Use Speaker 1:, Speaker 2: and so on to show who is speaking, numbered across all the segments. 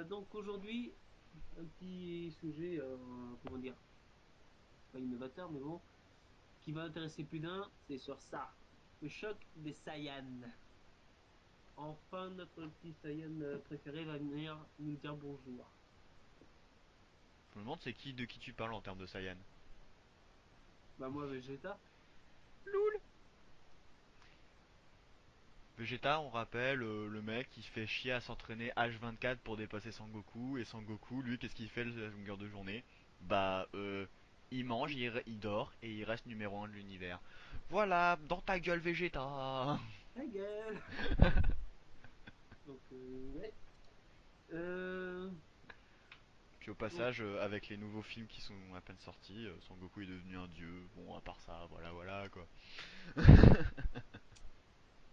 Speaker 1: Donc aujourd'hui, un petit sujet, comment dire, pas innovateur, mais bon, qui va intéresser plus d'un, c'est sur ça. Le choc des Saiyans. Enfin, notre petit Saiyan préféré va venir nous dire bonjour.
Speaker 2: Je me demande c'est qui de qui tu parles en termes de Saiyan.
Speaker 1: Bah moi, Vegeta.
Speaker 2: Loul. Vegeta, on rappelle, le mec qui se fait chier à s'entraîner H24 pour dépasser Sangoku, et Sangoku, lui, qu'est-ce qu'il fait la longueur de journée? Bah, il mange, il dort, et il reste numéro un de l'univers. Voilà, dans ta gueule Vegeta.
Speaker 1: Ta gueule. Donc, ouais.
Speaker 2: Puis au
Speaker 1: Donc,
Speaker 2: passage, avec les nouveaux films qui sont à peine sortis, Sangoku est devenu un dieu. Bon, à part ça, voilà, voilà, quoi.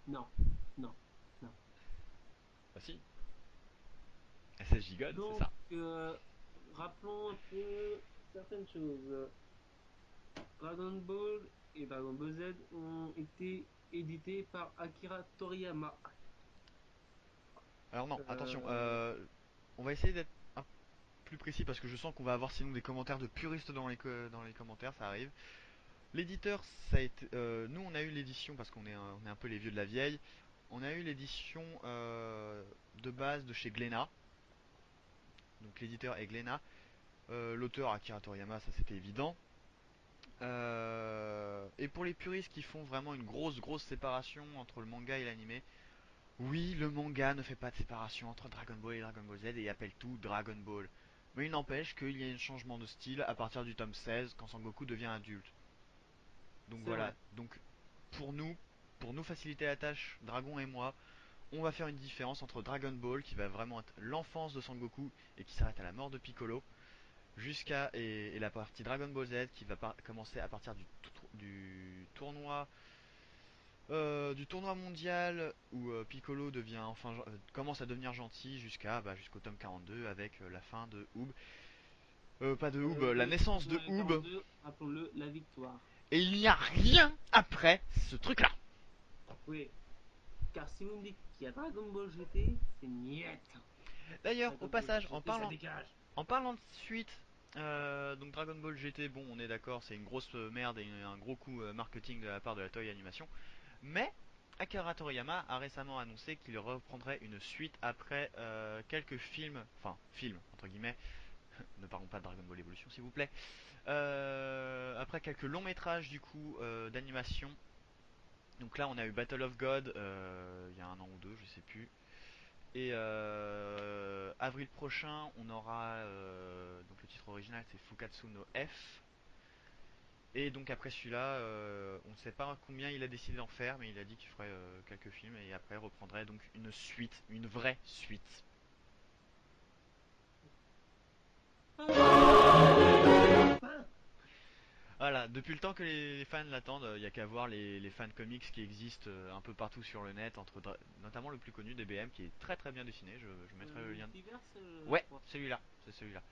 Speaker 1: non, non, non.
Speaker 2: Ah si, SS Gigode, c'est
Speaker 1: Donc,
Speaker 2: ça.
Speaker 1: rappelons un peu certaines choses. Dragon Ball et Dragon Ball Z ont été édités par Akira Toriyama.
Speaker 2: Alors non, attention,
Speaker 1: Euh,
Speaker 2: on va essayer d'être un plus précis parce que je sens qu'on va avoir sinon des commentaires de puristes dans les commentaires, ça arrive. L'éditeur, ça a été, nous on a eu l'édition parce on est un peu les vieux de la vieille. On a eu l'édition de base de chez Glénat. Donc l'éditeur est Glénat. L'auteur Akira Toriyama, ça c'était évident. Et pour les puristes qui font vraiment une grosse séparation entre le manga et l'animé, oui, le manga ne fait pas de séparation entre Dragon Ball et Dragon Ball Z et appelle tout Dragon Ball. Mais il n'empêche qu'il y a un changement de style à partir du tome 16 quand Sangoku devient adulte. Donc
Speaker 1: c'est
Speaker 2: voilà,
Speaker 1: vrai.
Speaker 2: donc pour nous, pour nous faciliter la tâche, Dragon et moi, on va faire une différence entre Dragon Ball qui va vraiment être l'enfance de Sangoku et qui s'arrête à la mort de Piccolo, jusqu'à et la partie Dragon Ball Z qui va commencer à partir du tournoi mondial où Piccolo devient enfin commence à devenir gentil jusqu'au tome 42 avec la fin de Oob. Pas de Oob, la
Speaker 1: Le
Speaker 2: naissance de
Speaker 1: tournoi
Speaker 2: Oob.
Speaker 1: 42, rappelons-le, la victoire.
Speaker 2: Et il n'y a rien après ce truc là.
Speaker 1: Oui, car si vous me dites qu'il y a Dragon Ball GT, c'est niette.
Speaker 2: D'ailleurs, au
Speaker 1: Dragon Ball
Speaker 2: passage,
Speaker 1: GT, ça dégage.
Speaker 2: en parlant de suite, donc Dragon Ball GT, bon, on est d'accord, c'est une grosse merde et un gros coup marketing de la part de la Toei Animation. Mais Akira Toriyama a récemment annoncé qu'il reprendrait une suite après quelques films, enfin films entre guillemets, ne parlons pas de Dragon Ball Evolution s'il vous plaît, après quelques longs métrages du coup d'animation. Donc là on a eu Battle of God il y a un an ou deux, je sais plus. Et avril prochain, on aura donc le titre original c'est Fukatsu no F. Et donc après celui-là, on ne sait pas combien il a décidé d'en faire, mais il a dit qu'il ferait quelques films et après reprendrait donc une suite, une vraie suite.
Speaker 1: Enfin.
Speaker 2: Voilà, depuis le temps que les fans l'attendent, il n'y a qu'à voir les fans comics qui existent un peu partout sur le net, notamment le plus connu DBM qui est très bien dessiné. Je mettrai le lien.
Speaker 1: Multiverse, je
Speaker 2: Ouais,
Speaker 1: crois.
Speaker 2: celui-là, c'est celui-là.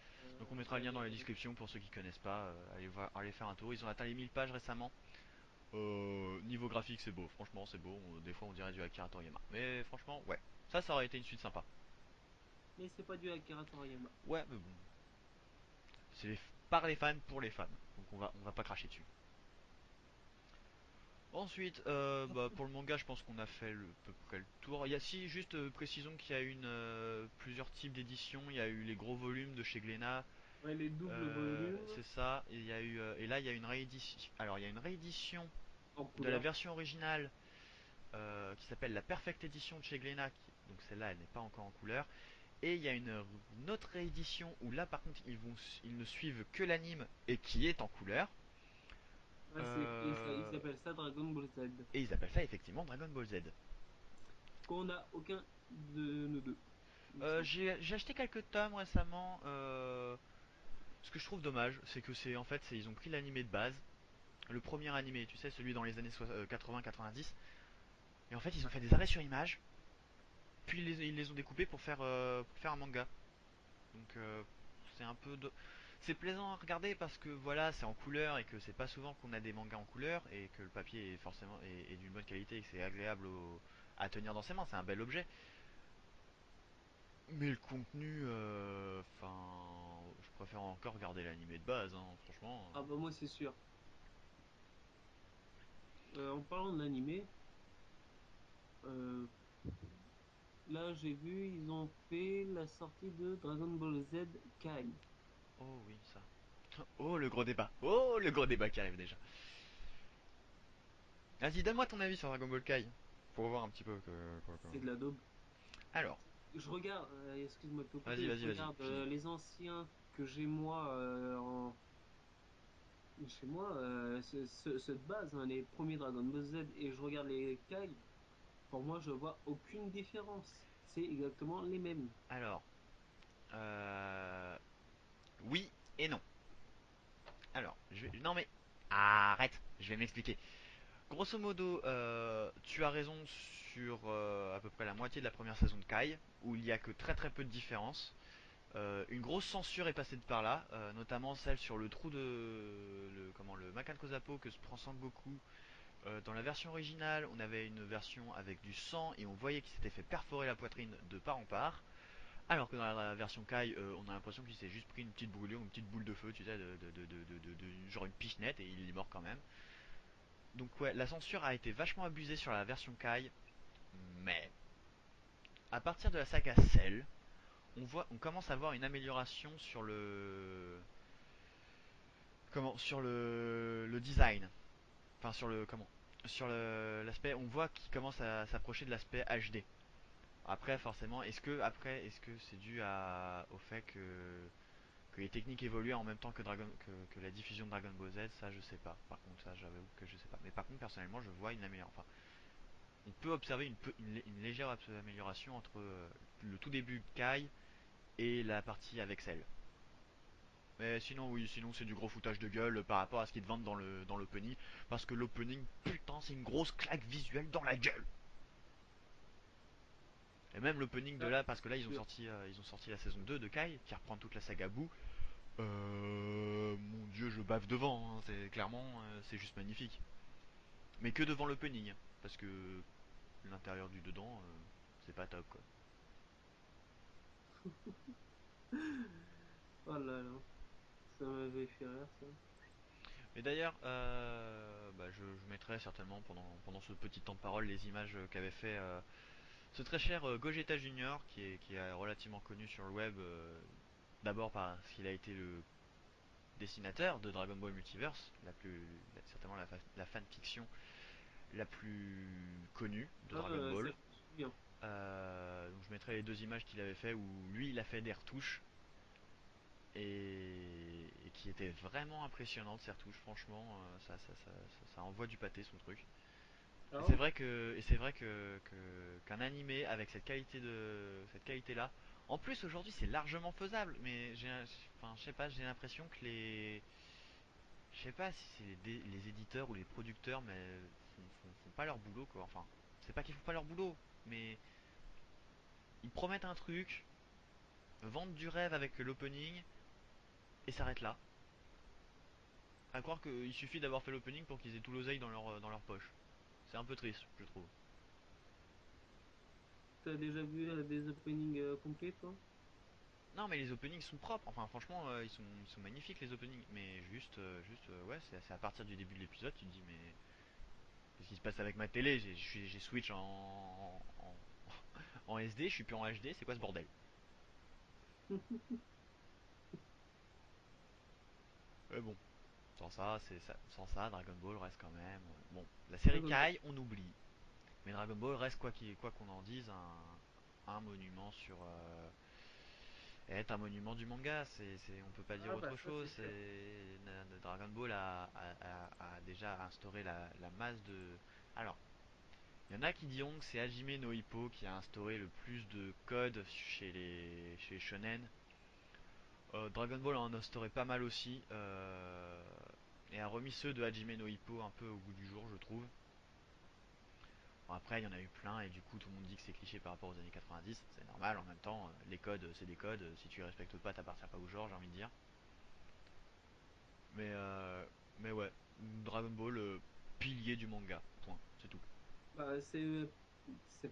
Speaker 2: Donc on mettra le lien dans la
Speaker 1: Ouais.
Speaker 2: description pour ceux qui connaissent pas, allez voir, allez faire un tour. Ils ont atteint les 1000 pages récemment. Niveau graphique, c'est beau, franchement, c'est beau. Des fois, on dirait du Akira Toriyama. Mais franchement, ouais, ça aurait été une suite sympa.
Speaker 1: Mais c'est pas du Akira Toriyama.
Speaker 2: Ouais, mais bon, par les fans pour les fans. Donc on va pas cracher dessus. Ensuite, pour le manga, je pense qu'on a fait à peu près le tour. Il y a si juste précisons qu'il y a plusieurs types d'éditions. Il y a eu les gros volumes de chez Glénat,
Speaker 1: Ouais, les doubles volumes
Speaker 2: c'est ça. Et il y a eu et là il y a une réédition. Alors il y a une réédition
Speaker 1: en
Speaker 2: de la
Speaker 1: couleur.
Speaker 2: version originale qui s'appelle la Perfect Edition de chez Glénat. Donc celle-là, elle n'est pas encore en couleur. Et il y a une autre réédition où là par contre ils ne suivent que l'anime et qui est en couleur.
Speaker 1: Ah, et ça, il
Speaker 2: Euh,
Speaker 1: s'appelle ça Dragon Ball Z.
Speaker 2: et ils appellent ça effectivement Dragon Ball Z.
Speaker 1: Qu'on n'a aucun de nous deux, il me semble.
Speaker 2: J'ai acheté quelques tomes récemment. Ce que je trouve dommage, c'est que ils ont pris l'animé de base, le premier animé, tu sais, celui dans les années 80-90, et en fait ils ont fait des arrêts sur image, puis ils les ont découpés pour faire un manga. Donc c'est un peu c'est plaisant à regarder parce que voilà, c'est en couleur et que c'est pas souvent qu'on a des mangas en couleur et que le papier est forcément est d'une bonne qualité et que c'est agréable à tenir dans ses mains, c'est un bel objet. Mais le contenu, je préfère encore regarder l'animé de base, hein, franchement.
Speaker 1: Ah bah moi c'est sûr. En parlant de l'animé, euh, là j'ai vu, ils ont fait la sortie de Dragon Ball Z Kai.
Speaker 2: Oh oui, ça. Oh le gros débat. Oh le gros débat qui arrive déjà. Vas-y, donne-moi ton avis sur Dragon Ball Kai. Pour voir un petit peu
Speaker 1: C'est de la daube.
Speaker 2: Alors,
Speaker 1: Je regarde, excuse-moi de te
Speaker 2: vas-y,
Speaker 1: couper, je
Speaker 2: vas-y, vas-y,
Speaker 1: regarde
Speaker 2: finis.
Speaker 1: les anciens que j'ai moi chez moi, ceux de base, hein, les premiers Dragon Ball Z, et je regarde les Kai. Pour moi, je vois aucune différence. C'est exactement les mêmes.
Speaker 2: Alors, euh... oui et non. Alors, non mais... Arrête, je vais m'expliquer. Grosso modo, tu as raison sur à peu près la moitié de la première saison de Kai, où il y a que très très peu de différence. Une grosse censure est passée de par là, notamment celle sur le trou de le Makan Kozapo que se prend Sangoku. Dans la version originale, on avait une version avec du sang et on voyait qu'il s'était fait perforer la poitrine de part en part. Alors que dans la version Kai, on a l'impression qu'il s'est juste pris une petite brûlure, une petite boule de feu, tu sais, genre une pichenette et il est mort quand même. Donc ouais, la censure a été vachement abusée sur la version Kai, mais à partir de la saga Cell, on commence à voir une amélioration sur sur le design, enfin sur l'aspect, on voit qu'il commence à s'approcher de l'aspect HD. Après, forcément, est-ce que c'est dû au fait que les techniques évoluaient en même temps que la diffusion de Dragon Ball Z, ça je sais pas. Par contre, ça j'avoue que je sais pas. Mais par contre, personnellement, je vois une amélioration. Enfin, on peut observer une légère amélioration entre le tout début de Kai et la partie avec celle. Mais sinon, oui, sinon c'est du gros foutage de gueule par rapport à ce qu'ils te vendent dans l'opening. Parce que l'opening, putain, c'est une grosse claque visuelle dans la gueule. Et même l'opening de
Speaker 1: Ça,
Speaker 2: là, parce que
Speaker 1: c'est
Speaker 2: là
Speaker 1: sûr.
Speaker 2: ils ont sorti la saison 2 de Kai, qui reprend toute la saga Boo. Mon dieu, je bave devant, hein. C'est clairement, c'est juste magnifique. Mais que devant l'opening, hein, parce que l'intérieur du dedans, c'est pas top quoi.
Speaker 1: Oh là là, ça m'avait fait rire ça.
Speaker 2: Mais d'ailleurs, je mettrai certainement pendant ce petit temps de parole les images qu'avait fait ce très cher Gogeta Junior, qui est relativement connu sur le web, d'abord parce qu'il a été le dessinateur de Dragon Ball Multiverse, certainement la fanfiction la plus connue de
Speaker 1: Ah,
Speaker 2: Dragon
Speaker 1: ça
Speaker 2: Ball.
Speaker 1: je me souviens.
Speaker 2: Donc je mettrai les deux images qu'il avait fait où lui il a fait des retouches et qui étaient vraiment impressionnantes ces retouches. Franchement, ça envoie du pâté son truc.
Speaker 1: Ah ouais?
Speaker 2: Et c'est vrai qu'un animé avec cette qualité là. En plus aujourd'hui c'est largement faisable, mais enfin je sais pas, j'ai l'impression que je sais pas si c'est les éditeurs ou les producteurs, mais font pas leur boulot quoi. Enfin, c'est pas qu'ils font pas leur boulot, mais ils promettent un truc, vendent du rêve avec l'opening et s'arrêtent là. À croire qu'il suffit d'avoir fait l'opening pour qu'ils aient tout l'oseille dans leur poche. C'est un peu triste, je trouve.
Speaker 1: T'as déjà vu des openings complets, toi?
Speaker 2: Non, mais les openings sont propres. Enfin, franchement, ils sont magnifiques les openings. Mais ouais, c'est à partir du début de l'épisode, tu te dis, mais qu'est-ce qui se passe avec ma télé? J'ai switch en SD, je suis plus en HD, c'est quoi ce bordel? Mais bon, sans ça, Dragon Ball reste quand même. Bon, la série
Speaker 1: Dragon Ball.
Speaker 2: Kai, on oublie. Mais Dragon Ball reste, quoi qu'on en dise, un monument est un monument du manga. On peut pas dire
Speaker 1: Ah bah
Speaker 2: autre
Speaker 1: ça c'est
Speaker 2: chose.
Speaker 1: sûr.
Speaker 2: Dragon Ball a déjà instauré la masse de. Alors, il y en a qui diront que c'est Hajime no Ippo qui a instauré le plus de codes chez les shonen. Dragon Ball en a instauré pas mal aussi. Et a remis ceux de Hajime no Ippo un peu au goût du jour, je trouve. Bon, après, il y en a eu plein et du coup, tout le monde dit que c'est cliché par rapport aux années 90. C'est normal, en même temps, les codes, c'est des codes. Si tu les respectes pas, t'appartiens pas au genre, j'ai envie de dire. Mais, euh, mais ouais, Dragon Ball, pilier du manga. Point, c'est tout.
Speaker 1: Bah c'est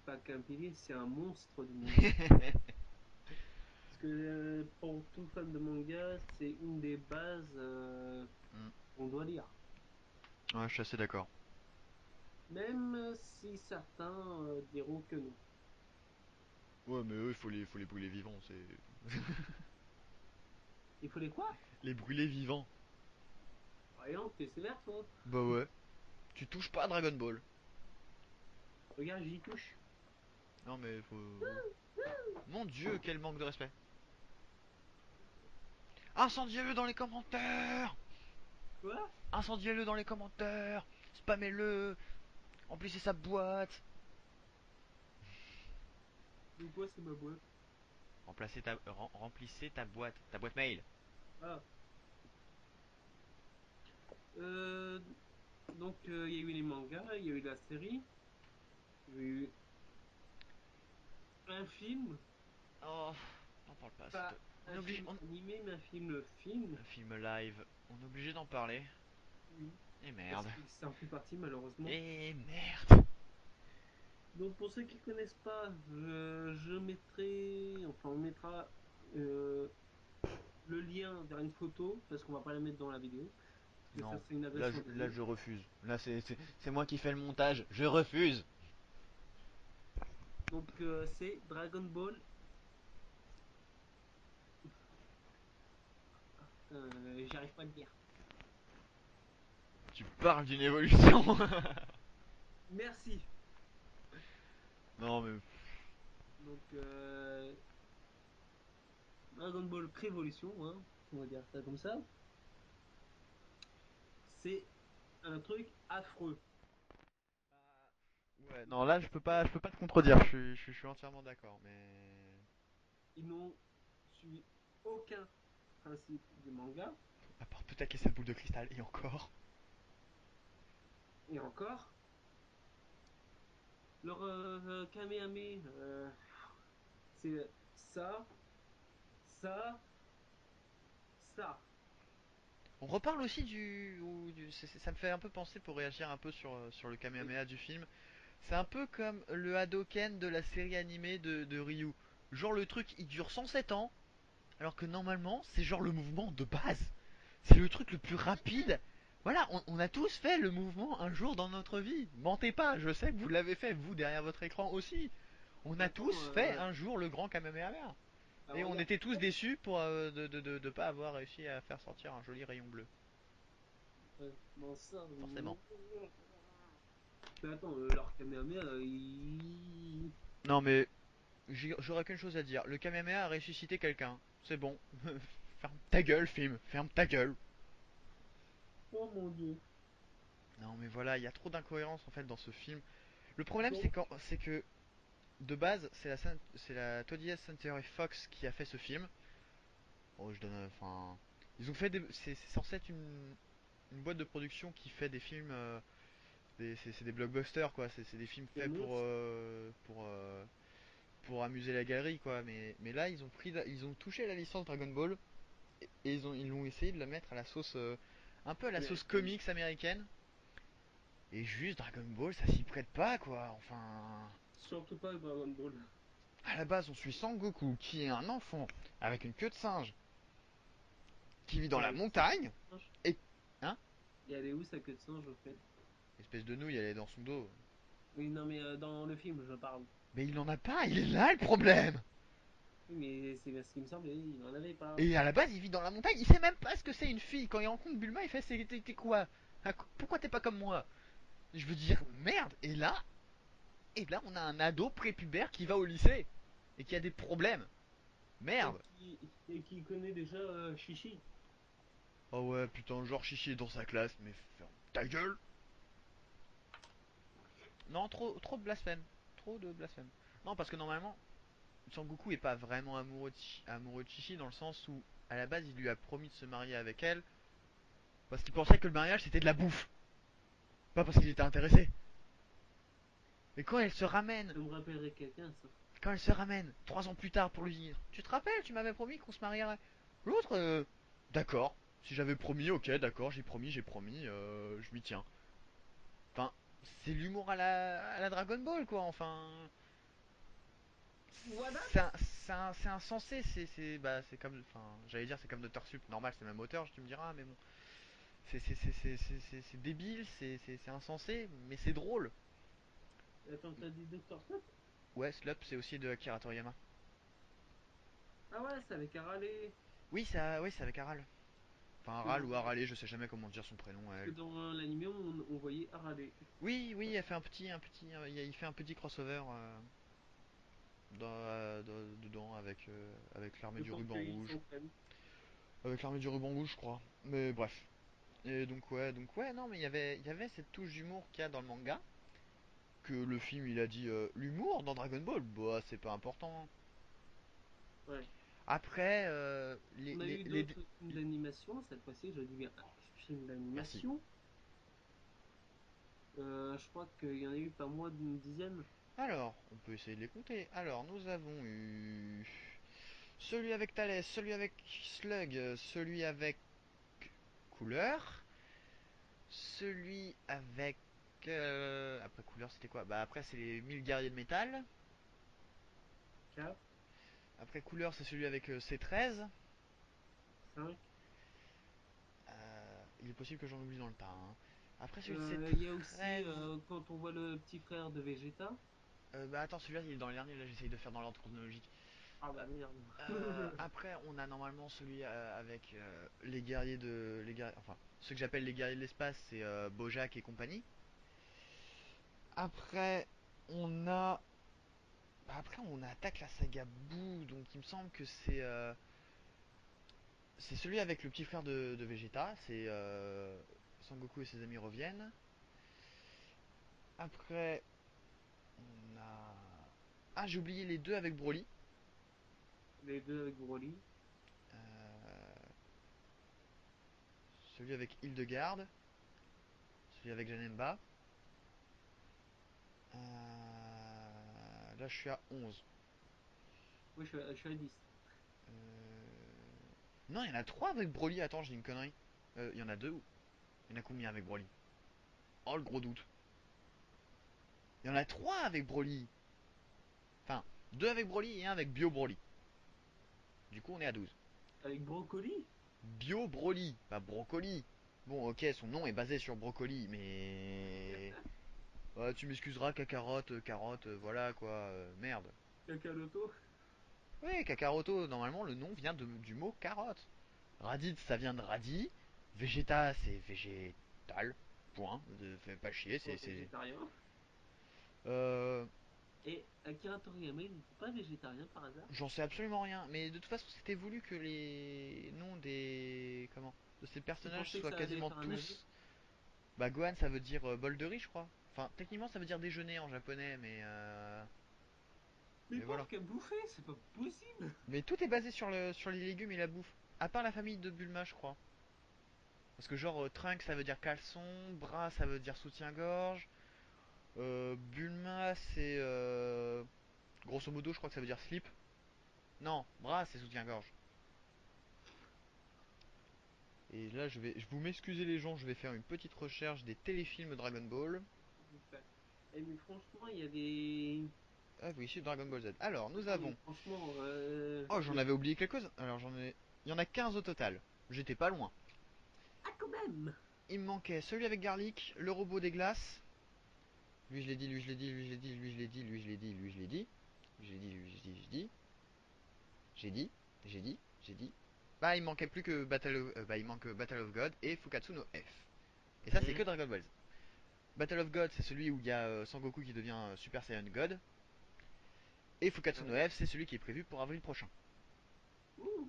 Speaker 1: pas qu'un pilier, c'est un monstre du manga. que pour tout fan de manga, c'est une des bases
Speaker 2: Hmm.
Speaker 1: qu'on doit lire.
Speaker 2: Ouais, je suis assez d'accord.
Speaker 1: Même si certains diront que non.
Speaker 2: Ouais, mais eux, faut les brûler vivants, c'est...
Speaker 1: Il faut les quoi?
Speaker 2: Les brûler vivants.
Speaker 1: Voyons, t'es sévère toi.
Speaker 2: Bah ouais. Tu touches pas à Dragon Ball.
Speaker 1: Regarde, j'y touche.
Speaker 2: Non mais faut... Mon dieu, quel manque de respect. Incendiez-le dans les commentaires.
Speaker 1: Quoi?
Speaker 2: Incendiez-le dans les commentaires. Spammez-le. Remplissez sa boîte.
Speaker 1: De quoi c'est ma boîte?
Speaker 2: Remplissez ta boîte mail.
Speaker 1: Ah. Euh, donc, il y a eu les mangas, il y a eu la série, il y a eu un film,
Speaker 2: Oh, n'en parle pas, s'il te
Speaker 1: pas
Speaker 2: plaît. On
Speaker 1: un
Speaker 2: est obligé...
Speaker 1: film animé, mais un film.
Speaker 2: Un film live. On est obligé d'en parler.
Speaker 1: Oui.
Speaker 2: Et
Speaker 1: Parce
Speaker 2: merde.
Speaker 1: qu'il s'en fait partie, malheureusement.
Speaker 2: Et merde.
Speaker 1: Donc, pour ceux qui ne connaissent pas, je mettrai, enfin, on mettra euh, le lien vers une photo, parce qu'on va pas la mettre dans la vidéo, parce que ça
Speaker 2: Non,
Speaker 1: serait une agression des
Speaker 2: là
Speaker 1: yeux.
Speaker 2: je refuse. Là c'est moi qui fais le montage. Je refuse.
Speaker 1: Donc, c'est Dragon Ball. J'arrive pas à le dire.
Speaker 2: Tu parles d'une évolution.
Speaker 1: Merci.
Speaker 2: Non mais...
Speaker 1: Donc, Dragon Ball Prévolution, hein, on va dire ça comme ça, c'est un truc affreux.
Speaker 2: Ouais, non, là je peux pas te contredire, je suis entièrement d'accord, mais...
Speaker 1: Ils n'ont suivi aucun principe du manga,
Speaker 2: À part peut-être les sa boule de cristal, et encore.
Speaker 1: et encore, leur Kamehameha, c'est ça, ça, ça.
Speaker 2: On reparle aussi ça me fait un peu penser pour réagir un peu sur le
Speaker 1: Oui,
Speaker 2: Kamehameha du film. C'est un peu comme le Hadoken de la série animée de Ryu. Genre le truc il dure 107 ans, alors que normalement c'est genre le mouvement de base. C'est le truc le plus rapide. Voilà, on a tous fait le mouvement un jour dans notre vie. Mentez pas, je sais que vous l'avez fait, vous derrière votre écran aussi. On
Speaker 1: mais
Speaker 2: a
Speaker 1: attends,
Speaker 2: tous fait un jour le grand Kamehameha.
Speaker 1: bah,
Speaker 2: Et on
Speaker 1: regarde,
Speaker 2: était tous déçus de pas avoir réussi à faire sortir un joli rayon bleu.
Speaker 1: comment ça?
Speaker 2: Forcément.
Speaker 1: Mais attends, leur Kamehameha,
Speaker 2: Non mais, j'aurais qu'une chose à dire. Le Kamehameha a ressuscité quelqu'un. C'est bon. Ferme ta gueule, film. Ferme ta gueule.
Speaker 1: oh mon dieu.
Speaker 2: Non mais voilà, il y a trop d'incohérences en fait dans ce film. Le problème
Speaker 1: Donc,
Speaker 2: c'est que de base, c'est la 20th Century Fox qui a fait ce film. Oh, je donne, enfin, ils ont fait c'est censé être une boîte de production qui fait des films, c'est des blockbusters quoi. C'est des films
Speaker 1: c'est
Speaker 2: faits
Speaker 1: mousse.
Speaker 2: pour amuser la galerie quoi. Mais là, ils ont touché la licence Dragon Ball et ils l'ont essayé de la mettre à la sauce, un peu à la sauce
Speaker 1: Américaine.
Speaker 2: comics américaine. Et juste Dragon Ball, ça s'y prête pas quoi. Enfin,
Speaker 1: Surtout pas Dragon Ball.
Speaker 2: à la base, on suit Sangoku qui est un enfant avec une queue de singe qui vit dans
Speaker 1: Et
Speaker 2: la
Speaker 1: elle est où sa queue de
Speaker 2: montagne.
Speaker 1: singe?
Speaker 2: Et hein,
Speaker 1: Et elle est où sa queue de singe au fait?
Speaker 2: espèce de nouille, elle est dans son dos.
Speaker 1: Oui, non, mais dans le film, je parle.
Speaker 2: Mais il en a pas, il est là le problème.
Speaker 1: Oui, mais c'est bien ce qui me semblait, il n'en avait pas.
Speaker 2: Et à la base, il vit dans la montagne, il sait même pas ce que c'est une fille. Quand il rencontre Bulma, il fait t'es quoi? Pourquoi t'es pas comme moi? Je veux dire, merde. Et là, on a un ado prépubère qui va au lycée et qui a des problèmes.
Speaker 1: Et
Speaker 2: Merde.
Speaker 1: qui connaît déjà Chichi.
Speaker 2: Oh ouais, putain, genre chichi dans sa classe, mais ferme ta gueule. Non, trop de blasphème. Trop de blasphème. Non, parce que normalement, Sangoku est pas vraiment amoureux de Chichi dans le sens où, à la base, il lui a promis de se marier avec elle parce qu'il pensait que le mariage c'était de la bouffe, pas parce qu'il était intéressé. Et
Speaker 1: Ça me rappellerait quelqu'un, ça.
Speaker 2: quand elle se ramène 3 ans plus tard pour lui dire, tu te rappelles, tu m'avais promis qu'on se marierait. L'autre, d'accord. Si j'avais promis, ok, d'accord, j'ai promis, je m'y tiens. Enfin, c'est l'humour à la Dragon Ball, quoi. Enfin,
Speaker 1: What up?
Speaker 2: C'est insensé, bah, c'est comme, enfin, j'allais dire c'est comme Doctor Sup, normal, c'est le même auteur, tu me diras, mais bon, c'est débile, c'est insensé, mais c'est drôle.
Speaker 1: Attends, t'as dit Doctor Slump?
Speaker 2: Ouais, Slup, c'est aussi de Akira Toriyama.
Speaker 1: Ah ouais, c'est avec Harale.
Speaker 2: Oui, c'est avec Aral. Enfin,
Speaker 1: Parce que
Speaker 2: Aral
Speaker 1: dans,
Speaker 2: ou Arale, je sais jamais comment dire son prénom à
Speaker 1: parce que
Speaker 2: elle.
Speaker 1: dans l'animé, on voyait Harale.
Speaker 2: Oui, elle fait il fait un petit crossover dedans avec l'armée
Speaker 1: Le
Speaker 2: du
Speaker 1: temps
Speaker 2: ruban
Speaker 1: qu'ils
Speaker 2: rouge.
Speaker 1: s'entraînent.
Speaker 2: Avec l'armée du ruban rouge, je crois. Mais bref. Et donc ouais, non, mais il y avait cette touche d'humour qu'il y a dans le manga. Que le film, il a dit l'humour dans Dragon Ball, bah c'est pas important.
Speaker 1: Ouais.
Speaker 2: Après,
Speaker 1: On a eu d'autres films d'animation. Cette fois-ci, je dis bien un film
Speaker 2: merci.
Speaker 1: d'animation. Je crois qu'il y en a eu pas moins d'une dizaine.
Speaker 2: Alors, on peut essayer de les compter. Alors, nous avons eu celui avec Thalès, celui avec Slug, celui avec Couleur, celui avec... Après Couleur, c'était quoi? Bah après, c'est les 1000 guerriers de métal.
Speaker 1: 4,
Speaker 2: Après Couleur, c'est celui avec C13.
Speaker 1: 5.
Speaker 2: Il est possible que j'en oublie dans le tas, hein. Après celui de
Speaker 1: Il y a aussi
Speaker 2: C13...
Speaker 1: quand on voit le petit frère de Vegeta.
Speaker 2: bah attends, celui-là, il est dans les derniers. Là, j'essaye de faire dans l'ordre chronologique.
Speaker 1: Ah bah merde.
Speaker 2: Après, on a normalement celui avec les guerriers enfin, ceux que j'appelle les guerriers de l'espace, c'est Bojack et compagnie. Après, on a. Bah, après, on attaque la saga Boo, donc il me semble que c'est celui avec le petit frère de Vegeta. C'est Sangoku et ses amis reviennent. Après, on a. Ah, j'ai oublié les deux avec Broly.
Speaker 1: Les deux avec Broly.
Speaker 2: Euh, Celui avec Hildegarde. Celui avec Janemba. Là, je suis à 11.
Speaker 1: Oui, je suis à 10.
Speaker 2: Non, il y en a 3 avec Broly. Attends, j'ai une connerie. Il y en a 2 ou il y en a combien avec Broly? Oh, le gros doute. Il y en a 3 avec Broly. Enfin, 2 avec Broly et un avec Bio Broly. Du coup, on est à 12.
Speaker 1: Avec Brocoli?
Speaker 2: Bio Broly, pas Brocoli. Bon, ok, son nom est basé sur Brocoli, mais. Tu m'excuseras, Kakarotte, carotte, voilà quoi, merde.
Speaker 1: Kakaroto?
Speaker 2: Oui, Kakaroto, normalement, le nom vient du mot carotte. Raditz, ça vient de radis. Vegeta, c'est végétal. Point. Fais pas chier,
Speaker 1: Pour végétarien.
Speaker 2: Euh,
Speaker 1: Et Akira Toriyama, il n'était pas végétarien par hasard?
Speaker 2: J'en sais absolument rien. Mais de toute façon, c'était voulu que les noms des. Comment? De ces
Speaker 1: Tu
Speaker 2: personnages
Speaker 1: pensais que
Speaker 2: soient
Speaker 1: ça allait
Speaker 2: quasiment
Speaker 1: faire un avis?
Speaker 2: tous. Bah, Gohan, ça veut dire bol de riz, je crois. Enfin, techniquement, ça veut dire déjeuner en japonais,
Speaker 1: Mais
Speaker 2: mais
Speaker 1: pauvre
Speaker 2: voilà.
Speaker 1: qu'à bouffer, c'est pas possible!
Speaker 2: Mais tout est basé sur les légumes et la bouffe. À part la famille de Bulma, je crois. Parce que genre trunk ça veut dire caleçon, bras ça veut dire soutien-gorge, Bulma c'est grosso modo je crois que ça veut dire slip. Non, bras c'est soutien-gorge. Et là je vous m'excuser les gens, je vais faire une petite recherche des téléfilms Dragon Ball.
Speaker 1: Eh, mais franchement, il y a des.
Speaker 2: Ah oui, c'est Dragon Ball Z. Alors nous
Speaker 1: Non, mais
Speaker 2: avons.
Speaker 1: franchement,
Speaker 2: Oh j'en avais oublié quelques-uns. Alors j'en ai. Il y en a 15 au total. J'étais pas loin.
Speaker 1: Ah, quand même!
Speaker 2: Il me manquait celui avec Garlic, le robot des glaces. Lui je l'ai dit, lui je l'ai dit, lui je l'ai dit, lui je l'ai dit, lui je l'ai dit, lui je l'ai dit. Lui je l'ai dit, lui je l'ai dit, je l'ai dit. J'ai dit, j'ai dit. Bah, il manquait plus que bah, il manque Battle of God et Fukatsu no F. Et ça, c'est que
Speaker 1: Hein.
Speaker 2: Dragon Ball Z. Battle of God, c'est celui où il y a Sangoku qui devient Super Saiyan God. Et Fukatsu no
Speaker 1: Ouais.
Speaker 2: F, c'est celui qui est prévu pour avril prochain.
Speaker 1: Ouh.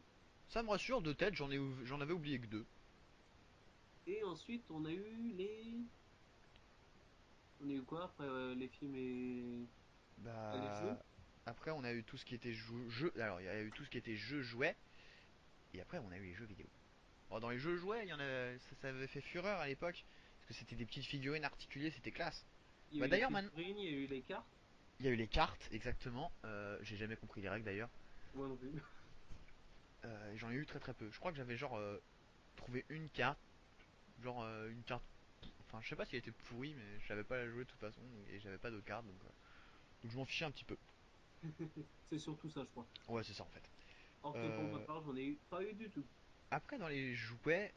Speaker 2: Ça me rassure, de tête, j'en avais oublié que deux.
Speaker 1: Et ensuite, on a eu les. On a eu quoi après les films et les jeux?
Speaker 2: Bah, après, on a eu tout ce qui était jeu. Alors, il y a eu tout ce qui était jeu jouet. Et après, on a eu les jeux vidéo. Bon, dans les jeux jouets, il y en a, ça avait fait fureur à l'époque. Parce que c'était des petites figurines articulées, c'était classe.
Speaker 1: Il y a
Speaker 2: Bah
Speaker 1: eu les
Speaker 2: d'ailleurs, maintenant,
Speaker 1: figurines, il y a eu les cartes.
Speaker 2: il y a eu les cartes, exactement. J'ai jamais compris les règles d'ailleurs.
Speaker 1: Moi non plus.
Speaker 2: J'en ai eu très très peu. Je crois que j'avais genre trouvé une carte, genre une carte. Enfin, je sais pas si elle était pourrie, mais je savais pas la jouer de toute façon et j'avais pas de carte donc je m'en fichais un petit peu.
Speaker 1: C'est surtout ça, je crois.
Speaker 2: Ouais, c'est ça en fait.
Speaker 1: Or que pour ma
Speaker 2: Euh,
Speaker 1: part, j'en ai eu pas eu du tout.
Speaker 2: Après, dans les jouets,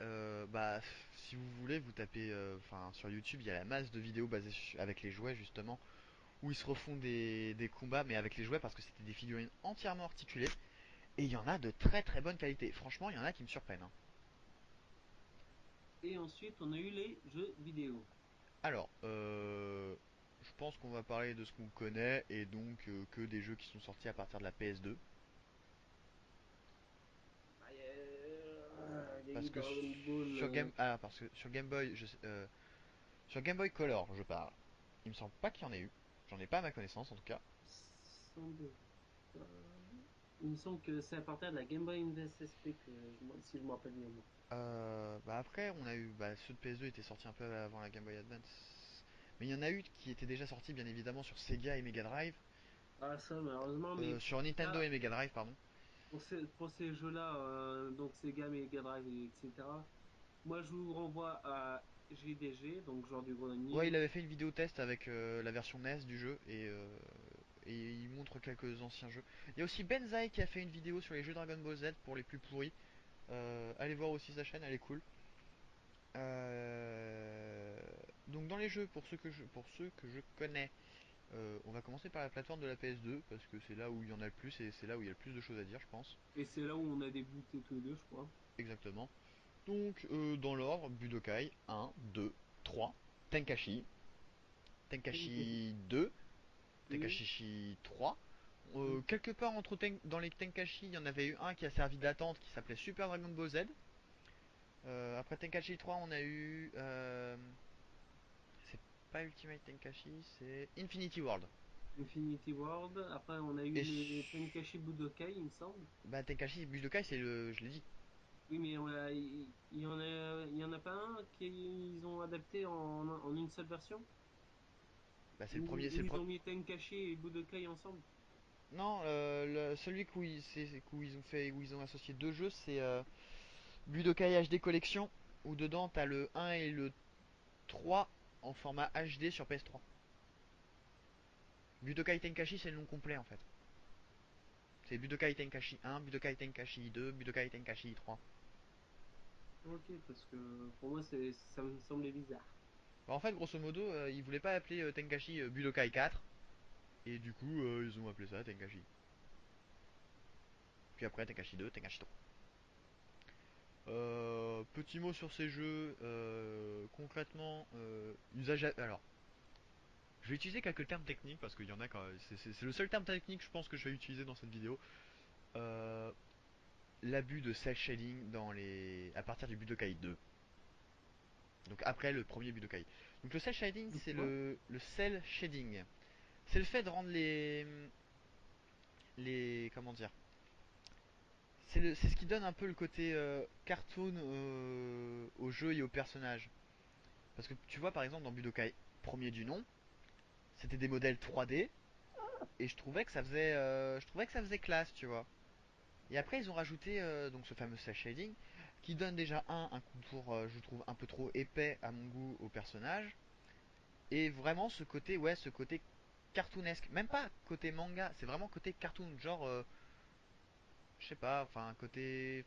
Speaker 2: bah, si vous voulez, vous tapez, enfin, sur YouTube, il y a la masse de vidéos basées avec les jouets justement, où ils se refont des combats, mais avec les jouets parce que c'était des figurines entièrement articulées. Et il y en a de très très bonne qualité. Franchement, il y en a qui me surprennent, hein.
Speaker 1: Et ensuite, on a eu les jeux vidéo.
Speaker 2: Alors, je pense qu'on va parler de ce qu'on connaît et donc que des jeux qui sont sortis à partir de la PS2.
Speaker 1: Bah, il y a
Speaker 2: Parce
Speaker 1: eu
Speaker 2: que
Speaker 1: Dragon Ball.
Speaker 2: parce que sur Game Boy, sur Game Boy Color, je parle. Il me semble pas qu'il y en ait eu. J'en ai pas à ma connaissance en tout cas.
Speaker 1: Semble pas. Il me semble que c'est à partir de la Game Boy Invest SP que si je me rappelle bien moi.
Speaker 2: Bah après, on a eu, bah, ceux de PS2 étaient sortis un peu avant la Game Boy Advance. Mais il y en a eu qui étaient déjà sortis bien évidemment sur Sega et Mega Drive.
Speaker 1: Ah ça malheureusement, mais
Speaker 2: Sur Nintendo
Speaker 1: là,
Speaker 2: et Mega Drive, pardon.
Speaker 1: pour ces jeux-là, donc Sega, Mega Drive, etc. Moi je vous renvoie à GDG, donc genre du
Speaker 2: Ouais, il
Speaker 1: grenier.
Speaker 2: avait fait une vidéo test avec la version NES du jeu et il montre quelques anciens jeux. Il y a aussi Benzaï qui a fait une vidéo sur les jeux Dragon Ball Z pour les plus pourris. Allez voir aussi sa chaîne, elle est cool. Euh, donc dans les jeux, pour ceux que je connais, on va commencer par la plateforme de la PS2 parce que c'est là où il y en a le plus et c'est là où il y a le plus de choses à dire, je pense.
Speaker 1: Et c'est là où on a débuté tous les deux, je crois.
Speaker 2: Exactement. Donc dans l'ordre, Budokai 1, 2, 3, Tenkashi,
Speaker 1: Tenkaichi
Speaker 2: Tenkashi 2,
Speaker 1: 2,
Speaker 2: Tenkashi 3.
Speaker 1: ouais.
Speaker 2: Quelque part dans les Tenkashi, il y en avait eu un qui a servi d'attente qui s'appelait Super Dragon Ball Z. Après Tenkashi 3, on a eu. C'est pas Ultimate Tenkashi, c'est Infinity World.
Speaker 1: Infinity World. Après, on a eu
Speaker 2: Et
Speaker 1: les Tenkaichi Budokai, il me semble.
Speaker 2: bah, Tenkashi Budokai, c'est le. Je l'ai dit.
Speaker 1: Oui, mais il y en a pas un qu'ils ont adapté en une seule version?
Speaker 2: Bah, c'est le premier. C'est
Speaker 1: Où
Speaker 2: le
Speaker 1: ils
Speaker 2: pre-
Speaker 1: ont mis Tenkaichi et Budokai ensemble?
Speaker 2: Non, celui où ils ont associé deux jeux, c'est Budokai HD Collection, où dedans t'as le 1 et le 3 en format HD sur PS3. Budokai Tenkashi, c'est le nom complet en fait. C'est Budokai Tenkashi 1, Budokai Tenkashi 2, Budokai Tenkashi 3.
Speaker 1: Ok, parce que pour moi, ça me semblait bizarre.
Speaker 2: Bah, en fait, grosso modo, ils voulaient pas appeler Tenkashi Budokai 4, et du coup, ils ont appelé ça Tenkashi. Puis après, Tenkashi 2, Tenkashi 3. Petit mot sur ces jeux, concrètement, usage. Alors, je vais utiliser quelques termes techniques parce qu'il y en a quand même. C'est le seul terme technique, je pense, que je vais utiliser dans cette vidéo. Euh, L'abus de cel shading à partir du Budokai 2. Donc après le premier Budokai. Donc le cel shading,
Speaker 1: De
Speaker 2: c'est
Speaker 1: quoi?
Speaker 2: le cel shading. C'est le fait de rendre les comment dire. C'est ce qui donne un peu le côté cartoon au jeu et aux personnages. Parce que tu vois par exemple dans Budokai premier du nom, c'était des modèles 3D et je trouvais que ça faisait classe, tu vois. Et après ils ont rajouté donc ce fameux cel shading qui donne déjà un contour je trouve un peu trop épais à mon goût au personnage et vraiment ce côté cartoonesque, même pas côté manga, c'est vraiment côté cartoon, genre je sais pas, enfin côté